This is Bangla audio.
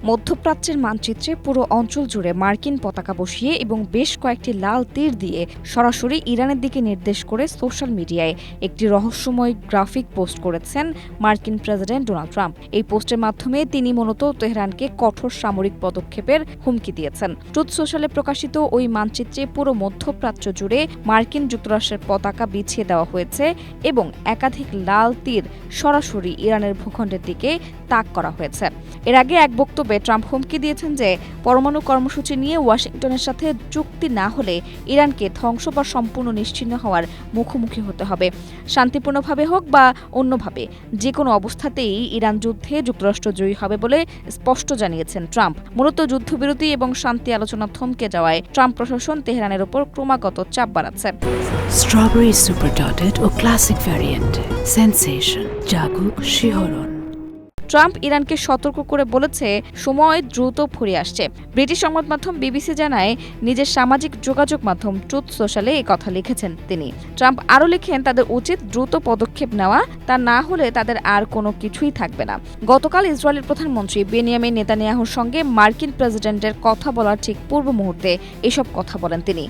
মধ্যপ্রাচ্যের মানচিত্রে পুরো অঞ্চল জুড়ে মার্কিন পতাকা বসিয়ে এবং বেশ কয়েকটি লাল তীর দিয়ে সরাসরি ইরানের দিকে নির্দেশ করে সোশ্যাল মিডিয়ায় একটি রহস্যময় গ্রাফিক পোস্ট করেছেন মার্কিন প্রেসিডেন্ট ডোনাল্ড ট্রাম্প। এই পোস্টের মাধ্যমে তিনি মূলত তেহরানকে কঠোর সামরিক পদক্ষেপের হুমকি দিয়েছেন। ট্রুথ সোশ্যালে প্রকাশিত ওই মানচিত্রে পুরো মধ্যপ্রাচ্য জুড়ে মার্কিন যুক্তরাষ্ট্রের পতাকা বিছিয়ে দেওয়া হয়েছে এবং একাধিক লাল তীর সরাসরি ইরানের ভূখণ্ডের দিকে তাক করা হয়েছে। এর আগে এক বক্তব্যে ট্রাম্প হুমকি দিয়েছেন যে পরমাণু কর্মসূচি নিয়ে ওয়াশিংটনের সাথে চুক্তি না হলে ইরানকে ধ্বংস বা সম্পূর্ণ নিশ্চিহ্ন হওয়ার মুখোমুখি হতে হবে। শান্তিপূর্ণভাবে হোক বা অন্যভাবে যে কোনো অবস্থাতেই ইরান যুদ্ধে যুক্তরাষ্ট্র জয়ী হবে বলে স্পষ্ট জানিয়েছেন ট্রাম্প। মূলত যুদ্ধবিরতি এবং শান্তি আলোচনা থমকে যাওয়ায় ট্রাম্প প্রশাসন তেহরানের ওপর ক্রমাগত চাপ বাড়াচ্ছে। স্ট্রবেরি সুপার ডটেড ও ক্লাসিক ভ্যারিয়েন্ট সেন্সেশন জাগুক শিহরণ। ট্রাম্প ইরানকে সতর্ক করে বলেছে সময় দ্রুত ফুরিয়ে আসছে। ব্রিটিশ সংবাদ মাধ্যম বিবিসি জানায়, নিজের সামাজিক যোগাযোগ মাধ্যম ট্রুথ সোশ্যালে এই কথা লিখেছেন তিনি। ট্রাম্প আরও লিখেন, তাদের উচিত দ্রুত পদক্ষেপ নেওয়া, তা না হলে তাদের আর কোনো কিছুই থাকবে না। গতকাল ইসরায়েলের প্রধানমন্ত্রী বেনিয়ামিন নেতানিয়াহুর সঙ্গে মার্কিন প্রেসিডেন্টের কথা বলার ঠিক পূর্ব মুহূর্তে এসব কথা বলেন তিনি।